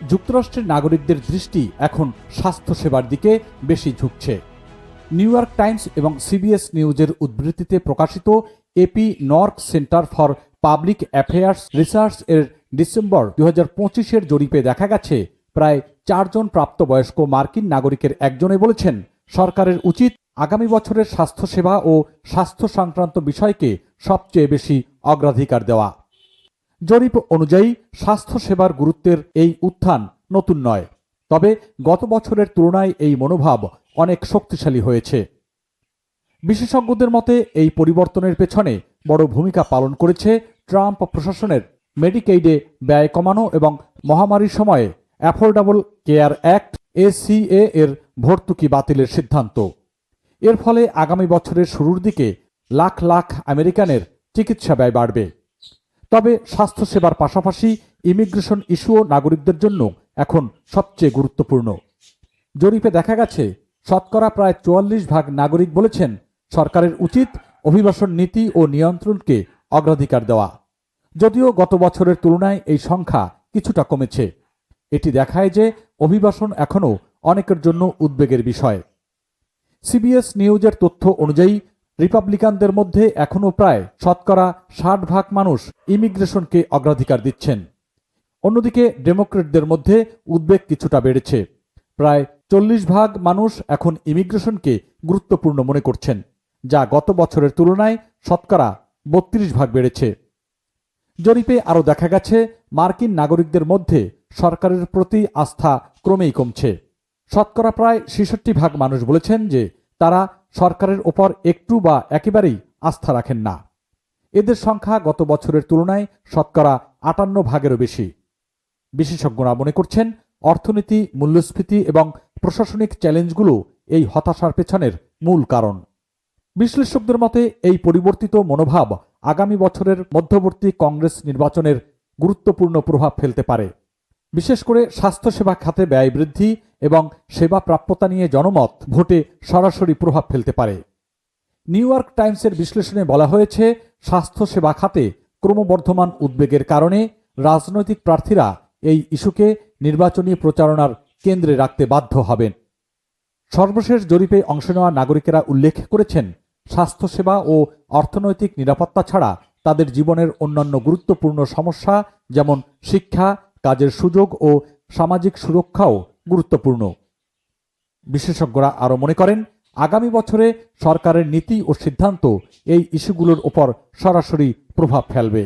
যুক্তরাষ্ট্রের নাগরিকদের দৃষ্টি এখন স্বাস্থ্যসেবার দিকে বেশি ঝুঁকছে। নিউ ইয়র্ক টাইমস এবং সিবিএস নিউজের উদ্ধৃতিতে প্রকাশিত AP NORC centre for public affairs research এর ডিসেম্বর 2025-এর জরিপে দেখা গেছে প্রায় 4 জন প্রাপ্তবয়স্ক মার্কিন নাগরিকের একজনে বলেছেন সরকারের উচিত আগামী বছরের স্বাস্থ্যসেবা ও স্বাস্থ্য সংক্রান্ত বিষয়কে সবচেয়ে বেশি অগ্রাধিকার দেওয়া। জরিপ অনুযায়ী স্বাস্থ্যসেবার গুরুত্বের এই উত্থান নতুন নয়, তবে গত বছরের তুলনায় এই মনোভাব অনেক শক্তিশালী হয়েছে। বিশেষজ্ঞদের মতে এই পরিবর্তনের পেছনে বড় ভূমিকা পালন করেছে ট্রাম্প প্রশাসনের মেডিকেইডে ব্যয় কমানো এবং মহামারীর সময়ে অ্যাফোর্ডেবল কেয়ার অ্যাক্ট ACA এর ভর্তুকি বাতিলের সিদ্ধান্ত। এর ফলে আগামী বছরের শুরুর দিকে লাখ লাখ আমেরিকানের চিকিৎসা ব্যয় বাড়বে। তবে স্বাস্থ্যসেবার পাশাপাশি ইমিগ্রেশন ইস্যুও নাগরিকদের জন্য এখন সবচেয়ে গুরুত্বপূর্ণ। জরিপে দেখা গেছে শতকরা প্রায় 44% নাগরিক বলেছেন সরকারের উচিত অভিবাসন নীতি ও নিয়ন্ত্রণকে অগ্রাধিকার দেওয়া। যদিও গত বছরের তুলনায় এই সংখ্যা কিছুটা কমেছে, এটি দেখায় যে অভিবাসন এখনও অনেকের জন্য উদ্বেগের বিষয়। সিবিএস নিউজের তথ্য অনুযায়ী রিপাবলিকানদের মধ্যে এখনও প্রায় শতকরা 60% মানুষ ইমিগ্রেশনকে অগ্রাধিকার দিচ্ছেন। অন্যদিকে ডেমোক্রেটদের মধ্যে উদ্বেগ কিছুটা বেড়েছে। প্রায় 40% মানুষ এখন ইমিগ্রেশনকে গুরুত্বপূর্ণ মনে করছেন, যা গত বছরের তুলনায় শতকরা 32% বেড়েছে। জরিপে আরও দেখা গেছে মার্কিন নাগরিকদের মধ্যে সরকারের প্রতি আস্থা ক্রমেই কমছে। শতকরা প্রায় 66% মানুষ বলেছেন যে তারা সরকারের ওপর একটু বা একেবারেই আস্থা রাখেন না। এদের সংখ্যা গত বছরের তুলনায় শতকরা 58%-এরও বেশি। বিশেষজ্ঞরা মনে করছেন অর্থনীতি, মূল্যস্ফীতি এবং প্রশাসনিক চ্যালেঞ্জগুলো এই হতাশার পেছনের মূল কারণ। বিশ্লেষকদের মতে এই পরিবর্তিত মনোভাব আগামী বছরের মধ্যবর্তী কংগ্রেস নির্বাচনের গুরুত্বপূর্ণ প্রভাব ফেলতে পারে। বিশেষ করে স্বাস্থ্যসেবা খাতে ব্যয় বৃদ্ধি এবং সেবা প্রাপ্যতা নিয়ে জনমত ভোটে সরাসরি প্রভাব ফেলতে পারে। নিউ ইয়র্ক টাইমসের বিশ্লেষণে বলা হয়েছে স্বাস্থ্যসেবা খাতে ক্রমবর্ধমান উদ্বেগের কারণে রাজনৈতিক প্রার্থীরা এই ইস্যুকে নির্বাচনী প্রচারণার কেন্দ্রে রাখতে বাধ্য হবেন। সর্বশেষ জরিপে অংশ নেওয়া নাগরিকেরা উল্লেখ করেছেন স্বাস্থ্যসেবা ও অর্থনৈতিক নিরাপত্তা ছাড়া তাদের জীবনের অন্যান্য গুরুত্বপূর্ণ সমস্যা যেমন শিক্ষা, কাজের সুযোগ ও সামাজিক সুরক্ষাও গুরুত্বপূর্ণ। বিশেষজ্ঞরা আরও মনে করেন আগামী বছরে সরকারের নীতি ও সিদ্ধান্ত এই ইস্যুগুলোর উপর সরাসরি প্রভাব ফেলবে।